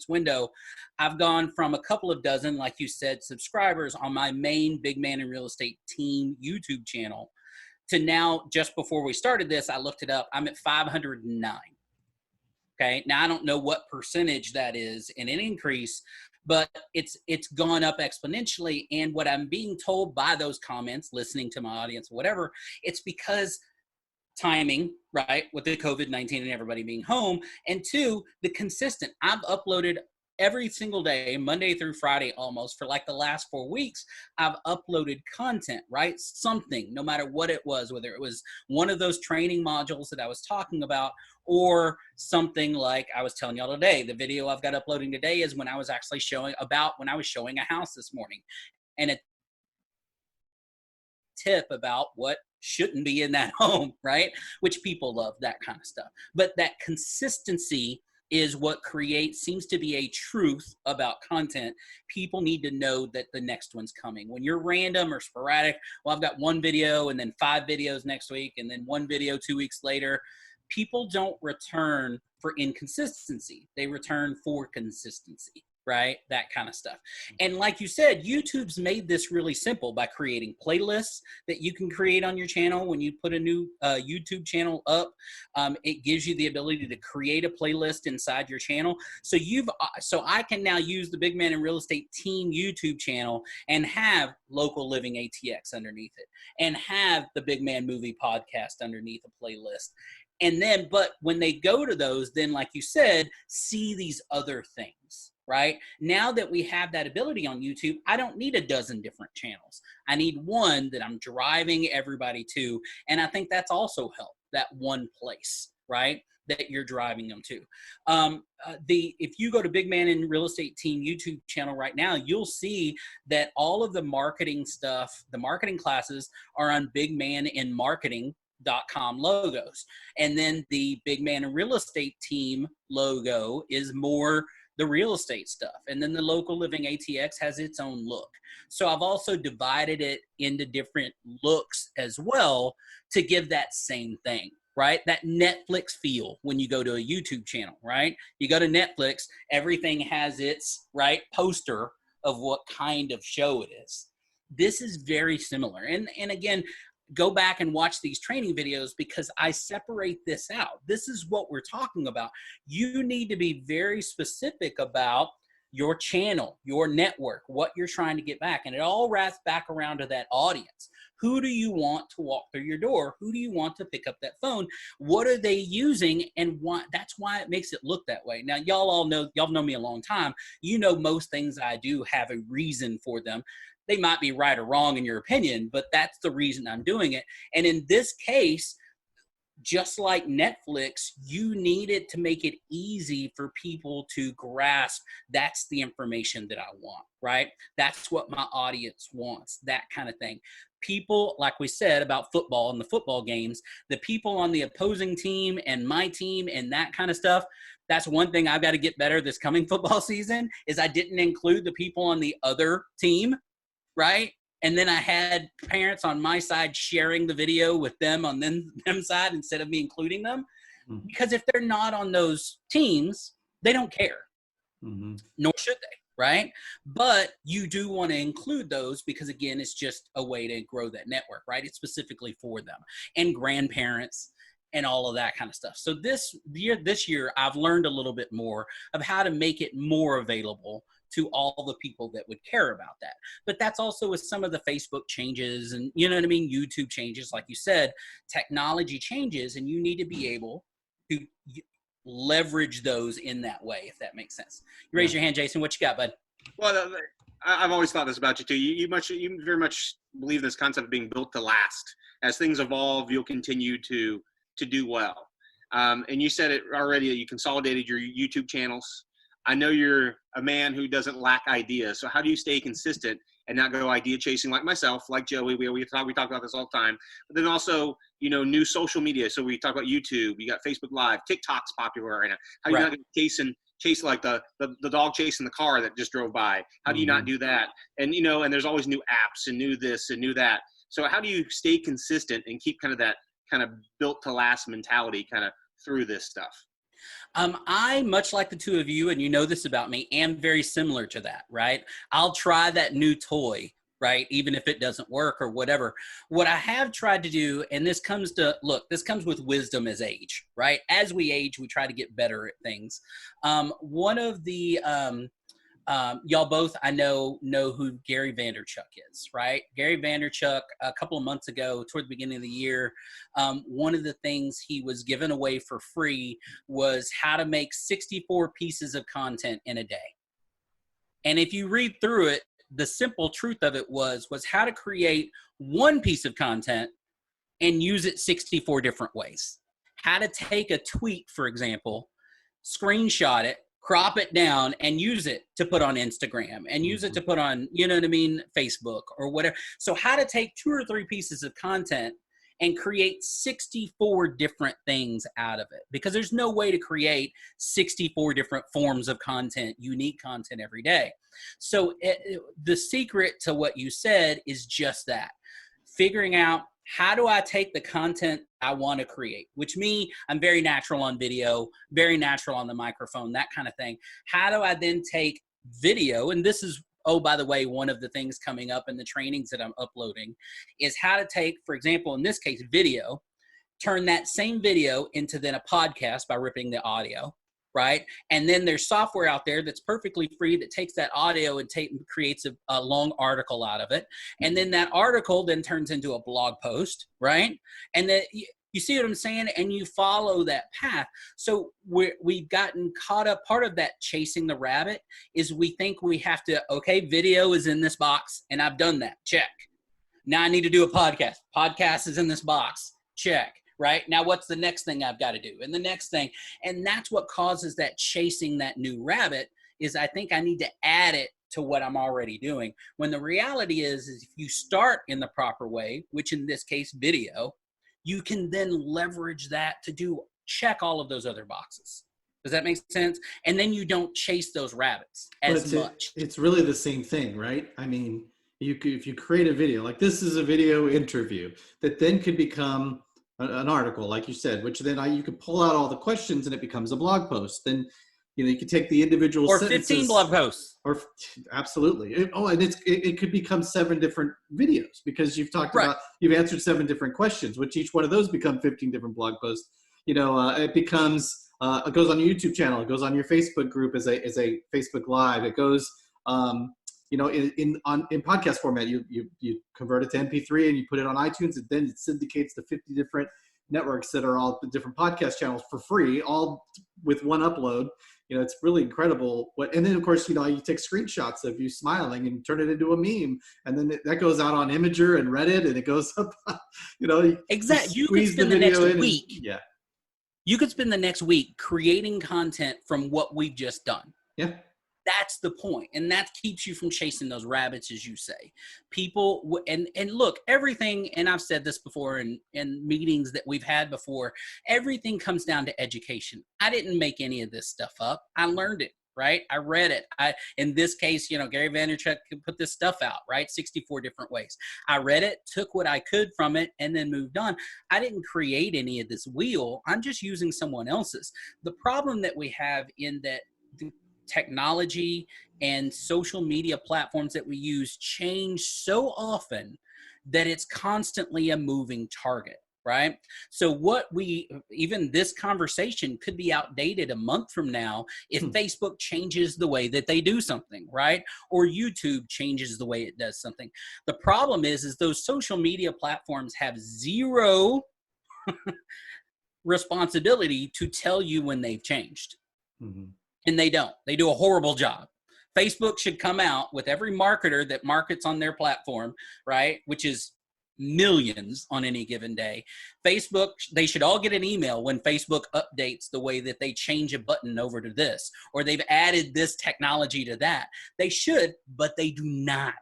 window, I've gone from a couple of dozen, like you said, subscribers on my main Big Man in Real Estate Team YouTube channel to now, just before we started this, I looked it up, I'm at 509. Okay, now I don't know what percentage that is in an increase, but it's gone up exponentially. And what I'm being told by those comments, listening to my audience, whatever, it's because timing, right, with the COVID-19 and everybody being home, and two, the consistent. I've uploaded every single day, Monday through Friday almost, for like the last 4 weeks. I've uploaded content, right? Something, no matter what it was, whether it was one of those training modules that I was talking about, or something like I was telling y'all today. The video I've got uploading today is when I was actually showing a house this morning, and a tip about what shouldn't be in that home, right? Which people love that kind of stuff. But that consistency is what seems to be a truth about content. People need to know that the next one's coming. When you're random or sporadic, well, I've got one video and then 5 videos next week and then one video 2 weeks later, people don't return for inconsistency. They return for consistency, right? That kind of stuff. And like you said, YouTube's made this really simple by creating playlists that you can create on your channel. When you put a new YouTube channel up, it gives you the ability to create a playlist inside your channel. So I can now use the Big Man in Real Estate Team YouTube channel and have Local Living ATX underneath it, and have the Big Man Movie Podcast underneath a playlist. And then, but when they go to those, then like you said, see these other things, right? Now that we have that ability on YouTube, I don't need a dozen different channels. I need one that I'm driving everybody to. And I think that's also helped, that one place, right, that you're driving them to. If you go to Big Man in Real Estate Team YouTube channel right now, you'll see that all of the marketing stuff, the marketing classes are on bigmaninmarketing.com logos. And then the Big Man in Real Estate Team logo is more the real estate stuff. And then the Local Living ATX has its own look. So I've also divided it into different looks as well to give that same thing, right? That Netflix feel when you go to a YouTube channel, right? You go to Netflix, everything has its right poster of what kind of show it is. This is very similar. And again, go back and watch these training videos because I separate this out. This is what we're talking about. You need to be very specific about your channel, your network, what you're trying to get back. And it all wraps back around to that audience. Who do you want to walk through your door? Who do you want to pick up that phone? What are they using? And why? That's why it makes it look that way. Now, y'all know me a long time. You know, most things I do have a reason for them. They might be right or wrong in your opinion, but that's the reason I'm doing it. And in this case, just like Netflix, you need it to make it easy for people to grasp that's the information that I want, right? That's what my audience wants, that kind of thing. People, like we said about football and the football games, the people on the opposing team and my team and that kind of stuff, that's one thing I've got to get better this coming football season is I didn't include the people on the other team, right? And then I had parents on my side sharing the video with them on them side instead of me including them. Mm-hmm. Because if they're not on those teams, they don't care. Mm-hmm. Nor should they, right? But you do want to include those because, again, it's just a way to grow that network, right? It's specifically for them and grandparents and all of that kind of stuff. So this year, I've learned a little bit more of how to make it more available to all the people that would care about that. But that's also with some of the Facebook changes and, you know what I mean, YouTube changes. Like you said, technology changes and you need to be able to leverage those in that way, if that makes sense. You raise your hand, Jason. What you got, bud? Well, I've always thought this about you, too. You very much believe this concept of being built to last. As things evolve, you'll continue to do well. And you said it already, that you consolidated your YouTube channels. I know you're a man who doesn't lack ideas. So how do you stay consistent and not go idea chasing like myself, like Joey. We talk about this all the time. But then also, new social media. So we talk about YouTube. You got Facebook Live. TikTok's popular right now. How you not going to chase like the dog chasing the car that just drove by? How do you not do that? And and there's always new apps and new this and new that. So how do you stay consistent and keep kind of that kind of built to last mentality kind of through this stuff? I, much like the two of you, and you know this about me, am very similar to that, right? I'll try that new toy, right? Even if it doesn't work or whatever. What I have tried to do, and this comes with wisdom as age, right? As we age, we try to get better at things. One of the, y'all both, I know who Gary Vaynerchuk is, right? Gary Vaynerchuk, a couple of months ago, toward the beginning of the year, one of the things he was giving away for free was how to make 64 pieces of content in a day. And if you read through it, the simple truth of it was how to create one piece of content and use it 64 different ways. How to take a tweet, for example, screenshot it, crop it down, and use it to put on Instagram and use it to put on, Facebook or whatever. So how to take 2 or 3 pieces of content and create 64 different things out of it, because there's no way to create 64 different forms of content, unique content every day. So the secret to what you said is just that, figuring out, how do I take the content I want to create? Which I'm very natural on video, very natural on the microphone, that kind of thing. How do I then take video? And this is, oh, by the way, one of the things coming up in the trainings that I'm uploading is how to take, for example, in this case, video, turn that same video into then a podcast by ripping the audio, right? And then there's software out there that's perfectly free that takes that audio and creates a long article out of it. And then that article then turns into a blog post, right? And then you see what I'm saying? And you follow that path. So we've gotten caught up. Part of that chasing the rabbit is we think we have to, okay, video is in this box and I've done that, check. Now I need to do a podcast. Podcast is in this box, check. Right? Now, what's the next thing I've got to do? And the next thing. And that's what causes that chasing that new rabbit, is I think I need to add it to what I'm already doing. When the reality is if you start in the proper way, which in this case, video, you can then leverage that to check all of those other boxes. Does that make sense? And then you don't chase those rabbits as much. It's really the same thing, right? I mean, if you create a video, like this is a video interview that then could become an article, like you said, which then you could pull out all the questions and it becomes a blog post. Then, you could take the individual or sentences, 15 blog posts. Or absolutely. And it could become 7 different videos because you've talked about, you've answered 7 different questions, which each one of those become 15 different blog posts. It becomes, it goes on your YouTube channel. It goes on your Facebook group as a Facebook Live. It goes, in podcast format, you convert it to MP3 and you put it on iTunes, and then it syndicates to 50 different networks that are all the different podcast channels for free, all with one upload. It's really incredible. And then of course, you take screenshots of you smiling and turn it into a meme, and then that goes out on Imager and Reddit, and it goes up. Exactly. You could spend the next week. Yeah. You could spend the next week creating content from what we've just done. Yeah. That's the point. And that keeps you from chasing those rabbits, as you say. People, and look, everything, and I've said this before in meetings that we've had before, everything comes down to education. I didn't make any of this stuff up. I learned it, right? I read it. In this case, Gary Vaynerchuk put this stuff out, right? 64 different ways. I read it, took what I could from it, and then moved on. I didn't create any of this wheel. I'm just using someone else's. The problem that we have in that technology and social media platforms that we use change so often that it's constantly a moving target, right? So even this conversation could be outdated a month from now if Facebook changes the way that they do something, right? Or YouTube changes the way it does something. The problem is those social media platforms have zero responsibility to tell you when they've changed. Mm-hmm. And they don't. They do a horrible job. Facebook should come out with every marketer that markets on their platform, right, which is millions on any given day. Facebook, they should all get an email when Facebook updates the way that they change a button over to this, or they've added this technology to that. They should, but they do not.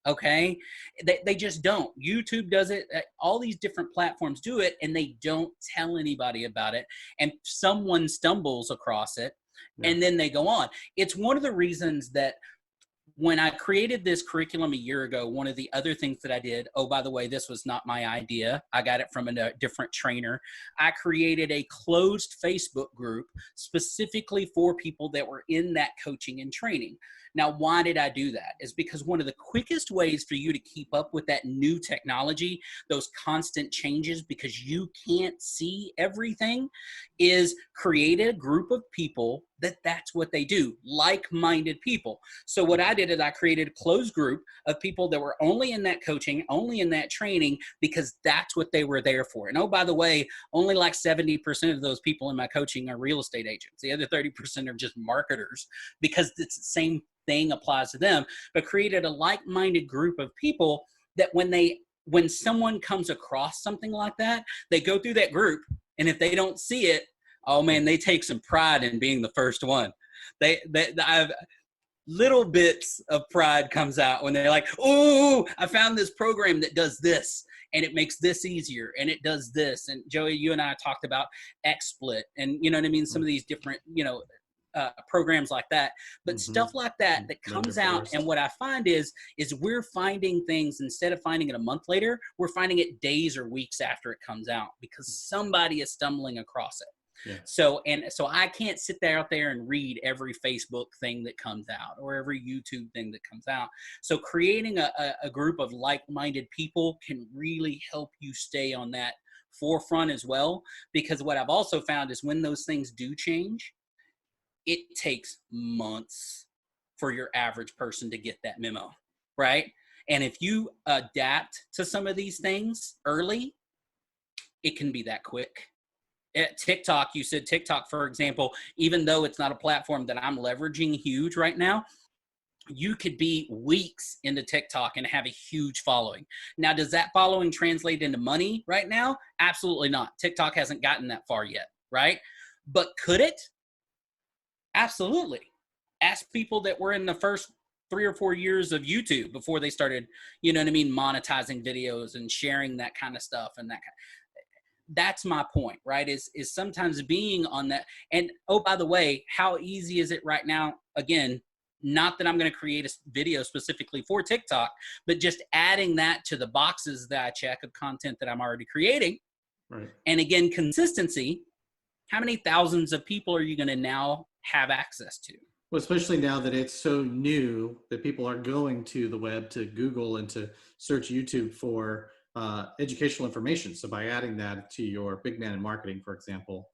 Okay. They just don't. YouTube does it. All these different platforms do it, and they don't tell anybody about it. And someone stumbles across it, Yeah. and then they go on. It's one of the reasons that when I created this curriculum a year ago, one of the other things that I did, oh, by the way, this was not my idea. I got it from a different trainer. I created a closed Facebook group specifically for people that were in that coaching and training. Now, why did I do that? Is because one of the quickest ways for you to keep up with that new technology, those constant changes, because you can't see everything, is create a group of people that's what they do, like-minded people. So what I did is I created a closed group of people that were only in that coaching, only in that training, because that's what they were there for. And oh, by the way, only like 70% of those people in my coaching are real estate agents. The other 30% are just marketers, because it's the same thing applies to them, but created a like-minded group of people that when someone comes across something like that, they go through that group, and if they don't see it, oh man, they take some pride in being the first one. I've little bits of pride comes out when they're like, oh, I found this program that does this, and it makes this easier, and it does this. And Joey, you and I talked about XSplit, and you know what I mean? Some of these different, programs like that, but stuff like that comes out. And what I find is we're finding things, instead of finding it a month later, we're finding it days or weeks after it comes out, because somebody is stumbling across it. Yeah. So I can't sit there out there and read every Facebook thing that comes out or every YouTube thing that comes out. So creating a group of like-minded people can really help you stay on that forefront as well, because what I've also found is when those things do change, it takes months for your average person to get that memo, right? And if you adapt to some of these things early, it can be that quick. At TikTok, you said TikTok, for example, even though it's not a platform that I'm leveraging huge right now, you could be weeks into TikTok and have a huge following. Now, does that following translate into money right now? Absolutely not. TikTok hasn't gotten that far yet, right? But could it? Absolutely. Ask people that were in the first 3 or 4 years of YouTube before they started, monetizing videos and sharing that kind of stuff and that kind. That's my point, right? Is sometimes being on that. And oh, by the way, how easy is it right now? Again, not that I'm going to create a video specifically for TikTok, but just adding that to the boxes that I check of content that I'm already creating. Right. And again, consistency. How many thousands of people are you going to now have access to? Well, especially now that it's so new that people are going to the web, to Google, and to search YouTube for educational information. So by adding that to your Big Man in Marketing, for example,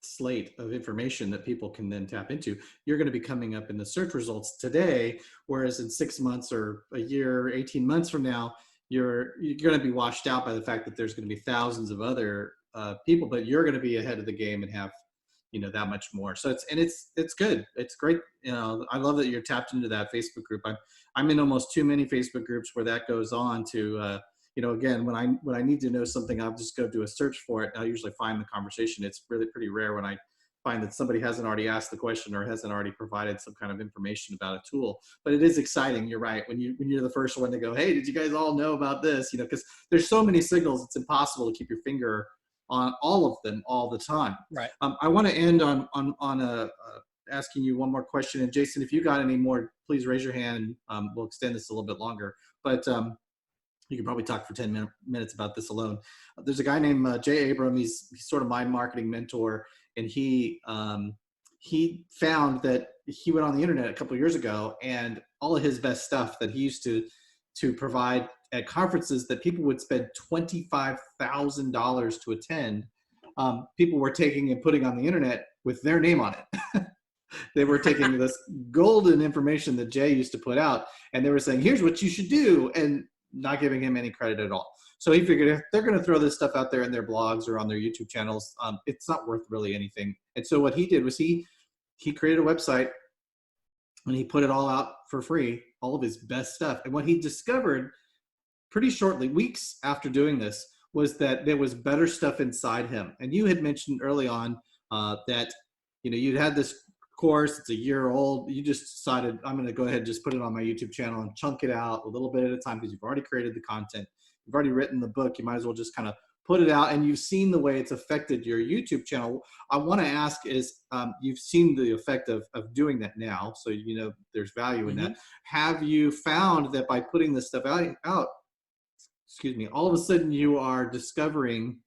slate of information that people can then tap into, you're going to be coming up in the search results today, whereas in 6 months or a year, 18 months from now, you're going to be washed out by the fact that there's going to be thousands of other people, but you're going to be ahead of the game and have that much more. So it's good. It's great. I love that you're tapped into that Facebook group. I'm in almost too many Facebook groups where that goes on to, again, when I need to know something, I'll just go do a search for it. I usually find the conversation. It's really pretty rare when I find that somebody hasn't already asked the question or hasn't already provided some kind of information about a tool. But it is exciting. You're right. When you're the first one to go, hey, did you guys all know about this? Because there's so many signals, it's impossible to keep your finger on all of them all the time. Right. I want to end on asking you one more question. And Jason, if you got any more, please raise your hand. We'll extend this a little bit longer. But you can probably talk for 10 minutes about this alone. There's a guy named Jay Abram. He's sort of my marketing mentor, and he found that he went on the internet a couple of years ago, and all of his best stuff that he used to provide at conferences that people would spend $25,000 to attend, people were taking and putting on the internet with their name on it. They were taking this golden information that Jay used to put out, and they were saying, here's what you should do, and not giving him any credit at all. So he figured if they're going to throw this stuff out there in their blogs or on their YouTube channels, it's not worth really anything. And so what he did was he created a website, and he put it all out for free, all of his best stuff. And what he discovered pretty shortly, weeks after doing this, was that there was better stuff inside him. And you had mentioned early on that you'd had this course, it's a year old. You just decided, I'm going to go ahead and just put it on my YouTube channel and chunk it out a little bit at a time because you've already created the content. You've already written the book. You might as well just kind of put it out, and you've seen the way it's affected your YouTube channel. I want to ask is, you've seen the effect of doing that now, so you know there's value in that. Have you found that by putting this stuff out, excuse me, all of a sudden you are discovering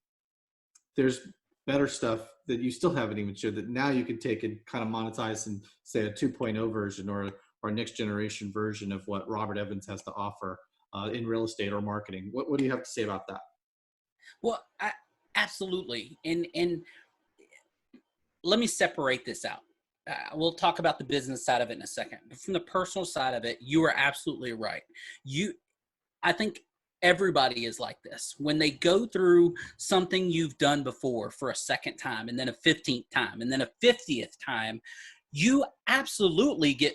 there's better stuff that you still haven't even shared that now you can take and kind of monetize and say a 2.0 version or a next generation version of what Robert Evans has to offer in real estate or marketing? What do you have to say about that? Well, absolutely. And let me separate this out. We'll talk about the business side of it in a second. But from the personal side of it, you are absolutely right. I think everybody is like this. When they go through something you've done before for a second time, and then a 15th time, and then a 50th time, you absolutely get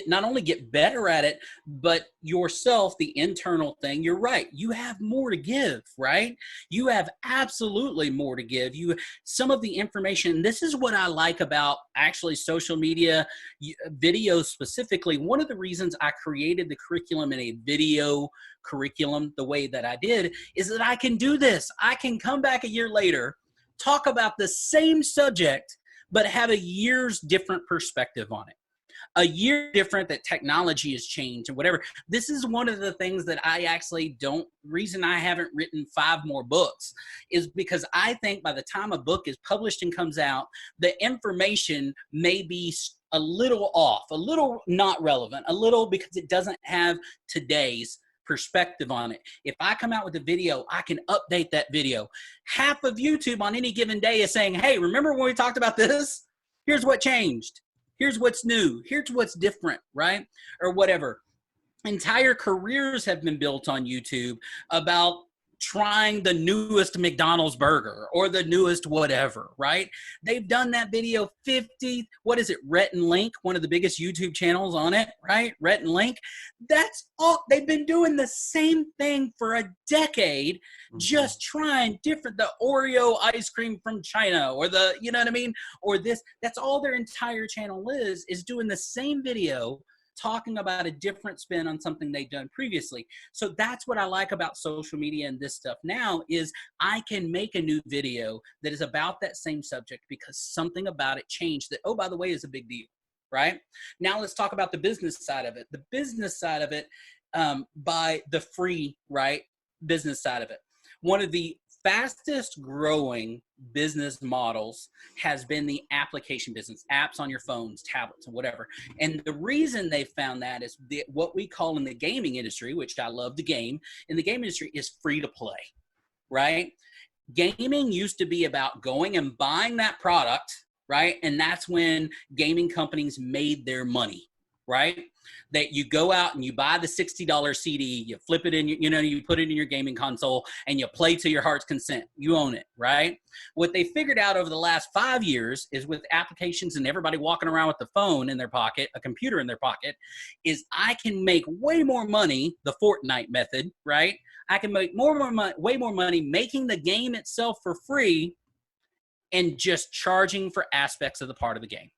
not only get better at it, but yourself, the internal thing, you're right. You have more to give, right? You have absolutely more to give. Some of the information, this is what I like about actually social media, videos specifically. One of the reasons I created the curriculum in a video curriculum the way that I did is that I can do this. I can come back a year later, talk about the same subject, but have a year's different perspective on it. A year different, that technology has changed and whatever. This is one of the things that I actually reason I haven't written 5 more books is because I think by the time a book is published and comes out, the information may be a little off, a little not relevant, a little because it doesn't have today's perspective on it. If I come out with a video, I can update that video. Half of YouTube on any given day is saying, hey, remember when we talked about this? Here's what changed. Here's what's new. Here's what's different, right? Or whatever. Entire careers have been built on YouTube about trying the newest McDonald's burger or the newest whatever, right? They've done that video 50, what is it, Rhett and Link, one of the biggest YouTube channels on it, right? Rhett and Link. That's all. They've been doing the same thing for a decade, just trying different, the Oreo ice cream from China or the, you know what I mean? Or this, that's all their entire channel is doing the same video talking about a different spin on something they've done previously. So that's what I like about social media and this stuff now is I can make a new video that is about that same subject because something about it changed that, oh, by the way, is a big deal, right? Now let's talk about the business side of it. The business side of it, by the free, right, business side of it. One of the fastest growing business models has been the application business, apps on your phones, tablets, and whatever. And the reason they found that is what we call in the gaming industry, which I love to game, in the game industry is free to play, right? Gaming used to be about going and buying that product, right? And that's when gaming companies made their money, right? That you go out and you buy the $60 CD, you flip it in, you put it in your gaming console and you play to your heart's consent. You own it, right? What they figured out over the last 5 years is with applications and everybody walking around with the phone in their pocket, a computer in their pocket, is I can make way more money, the Fortnite method, right? I can make way more money making the game itself for free and just charging for aspects of the part of the game.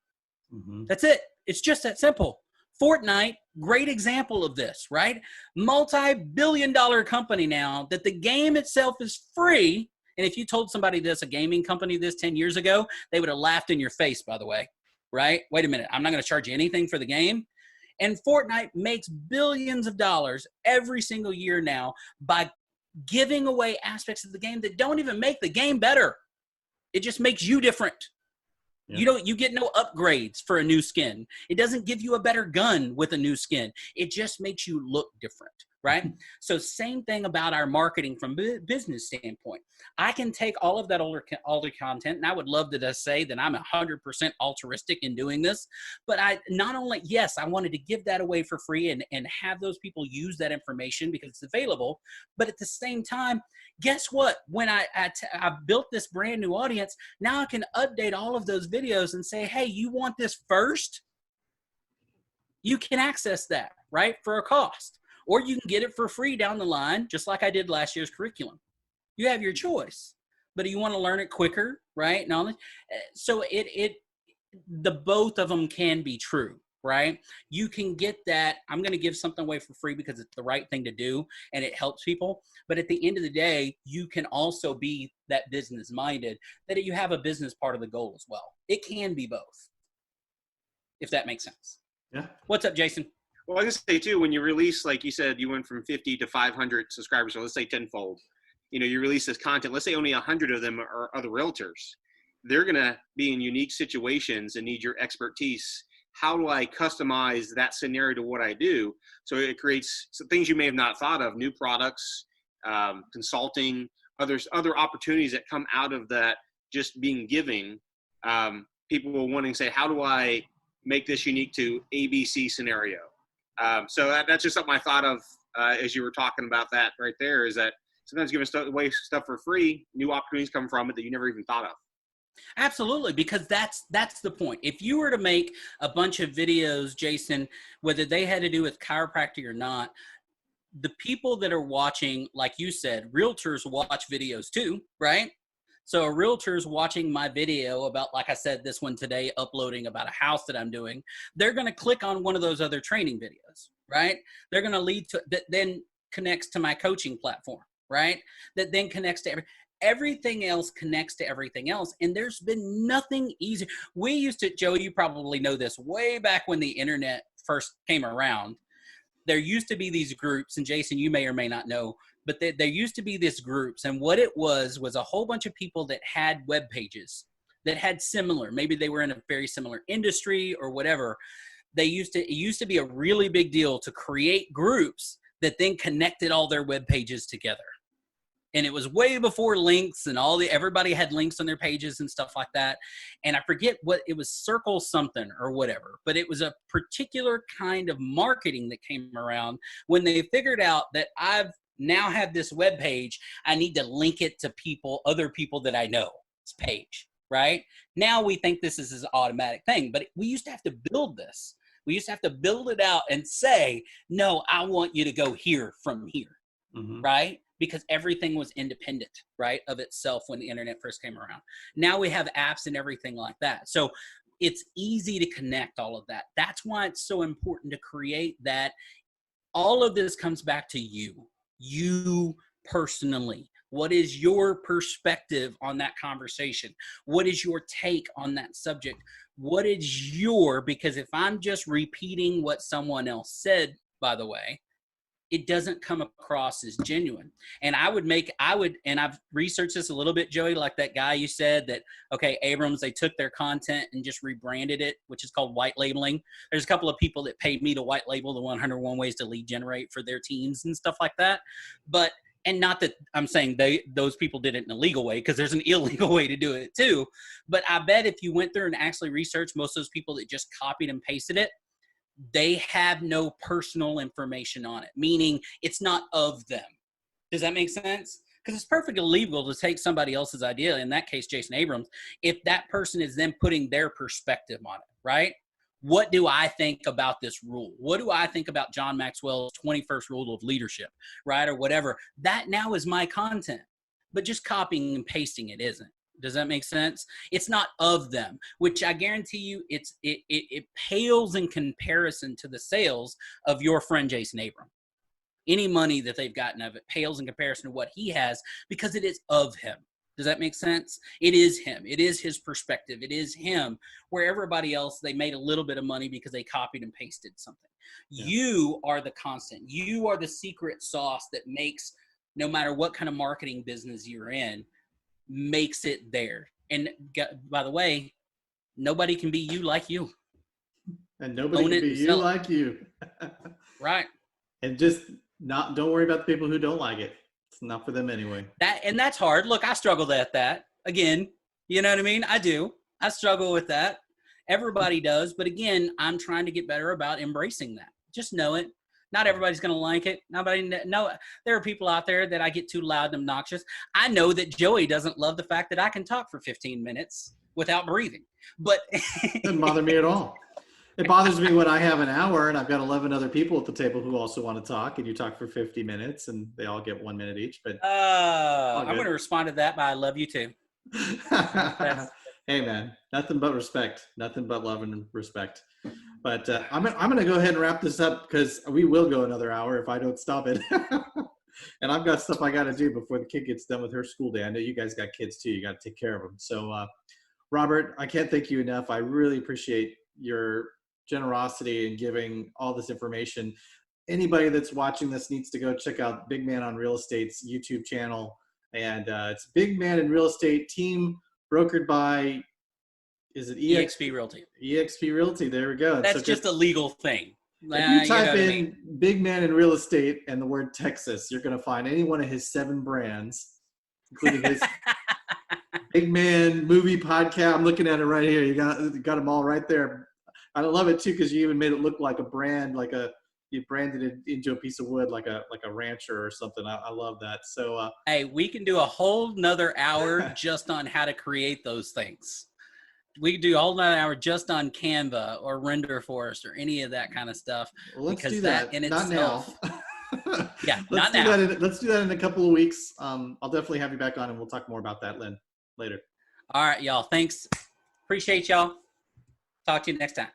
That's it. It's just that simple. Fortnite, great example of this, right? Multi-billion-dollar company now that the game itself is free. And if you told somebody this, a gaming company this 10 years ago, they would have laughed in your face, by the way, right? Wait a minute, I'm not going to charge you anything for the game. And Fortnite makes billions of dollars every single year now by giving away aspects of the game that don't even make the game better. It just makes you different. Yeah. You get no upgrades for a new skin. It doesn't give you a better gun with a new skin. It just makes you look different, right? So same thing about our marketing from business standpoint. I can take all of that older content, and I would love to just say that I'm 100% altruistic in doing this, but I wanted to give that away for free and have those people use that information because it's available, but at the same time, guess what? When I built this brand new audience, now I can update all of those videos and say, hey, you want this first? You can access that, right, for a cost. Or you can get it for free down the line, just like I did last year's curriculum. You have your choice. But do you want to learn it quicker, right? So the both of them can be true, right? You can get that I'm going to give something away for free because it's the right thing to do and it helps people. But at the end of the day, you can also be that business minded, that you have a business part of the goal as well. It can be both, if that makes sense. Yeah. What's up, Jason? Well, I can say too, when you release, like you said, you went from 50 to 500 subscribers. So let's say tenfold. You know, you release this content. Let's say only 100 of them are other realtors. They're going to be in unique situations and need your expertise. How do I customize that scenario to what I do? So it creates some things you may have not thought of, new products, consulting, other opportunities that come out of that just being giving. People wanting to say, how do I make this unique to ABC scenario? So that's just something I thought of as you were talking about that right there, is that sometimes giving away stuff for free, new opportunities come from it that you never even thought of. Absolutely, because that's the point. If you were to make a bunch of videos, Jason, whether they had to do with chiropractic or not, the people that are watching, like you said, realtors watch videos too, right? So a realtor's watching my video about, like I said, this one today, uploading about a house that I'm doing. They're going to click on one of those other training videos, right? They're going to lead to that, then connects to my coaching platform, right? That then connects to everything else connects to everything else. And there's been nothing easier. We used to, Joe, you probably know this, way back when the internet first came around, there used to be these groups, and Jason, you may or may not know, but there used to be these groups, and what it was a whole bunch of people that had web pages that had similar, maybe they were in a very similar industry or whatever. It used to be a really big deal to create groups that then connected all their web pages together. And it was way before links and everybody had links on their pages and stuff like that. And I forget what it was, Circle something or whatever, but it was a particular kind of marketing that came around when they figured out that I've now have this web page. I need to link it to other people that I know. It's page, right? Now we think this is an automatic thing, but we used to have to build this. We used to have to build it out and say, no, I want you to go here from here, right? Because everything was independent, right, of itself when the internet first came around. Now we have apps and everything like that. So it's easy to connect all of that. That's why it's so important to create that. All of this comes back to you personally. What is your perspective on that conversation? What is your take on that subject? What is because if I'm just repeating what someone else said, by the way, it doesn't come across as genuine. And and I've researched this a little bit, Joey, like that guy you said that, okay, Abrams, they took their content and just rebranded it, which is called white labeling. There's a couple of people that paid me to white label the 101 ways to lead generate for their teams and stuff like that. And not that I'm saying those people did it in a legal way, because there's an illegal way to do it too. But I bet if you went through and actually researched most of those people that just copied and pasted it, they have no personal information on it, meaning it's not of them. Does that make sense? Because it's perfectly legal to take somebody else's idea, in that case, Jason Abrams, if that person is then putting their perspective on it, right? What do I think about this rule? What do I think about John Maxwell's 21st rule of leadership, right? Or whatever. That now is my content, but just copying and pasting it isn't. Does that make sense? It's not of them, which I guarantee you it pales in comparison to the sales of your friend Jason Abrams. Any money that they've gotten of it pales in comparison to what he has, because it is of him. Does that make sense? It is him. It is his perspective. It is him, where everybody else, they made a little bit of money because they copied and pasted something. Yeah. You are the constant. You are the secret sauce that makes, no matter what kind of marketing business you're in, makes it there. And by the way, nobody can be you like you. And nobody can be you like you. Right. And just don't worry about the people who don't like it. It's not for them anyway. That's hard. Look, I struggle at that. Again, you know what I mean? I do. I struggle with that. Everybody does. But again, I'm trying to get better about embracing that. Just know it. Not everybody's going to like it. There are people out there that I get too loud and obnoxious. I know that Joey doesn't love the fact that I can talk for 15 minutes without breathing. But it doesn't bother me at all. It bothers me when I have an hour and I've got 11 other people at the table who also want to talk, and you talk for 50 minutes and they all get 1 minute each. But I'm going to respond to that by I love you too. Hey man, nothing but respect, nothing but love and respect. But I'm gonna go ahead and wrap this up because we will go another hour if I don't stop it. And I've got stuff I got to do before the kid gets done with her school day. I know you guys got kids too. You got to take care of them. So, Robert, I can't thank you enough. I really appreciate your generosity in giving all this information. Anybody that's watching this needs to go check out Big Man on Real Estate's YouTube channel. And it's Big Man in Real Estate Team, brokered by, is it EXP Realty. EXP Realty. There we go. That's so just a legal thing. If you type in Big Man in Real Estate and the word Texas, you're going to find any one of his 7 brands, including his Big Man movie podcast. I'm looking at it right here. You got them all right there. I love it too because you even made it look like a brand, you branded it into a piece of wood, like a rancher or something. I love that. So hey, we can do a whole nother hour just on how to create those things. We could do a whole nother hour just on Canva or Render Forest or any of that kind of stuff. Well, let's do that. In not itself, now. Yeah, let's not do now. let's do that in a couple of weeks. I'll definitely have you back on and we'll talk more about that, Lynn, later. All right, y'all. Thanks. Appreciate y'all. Talk to you next time.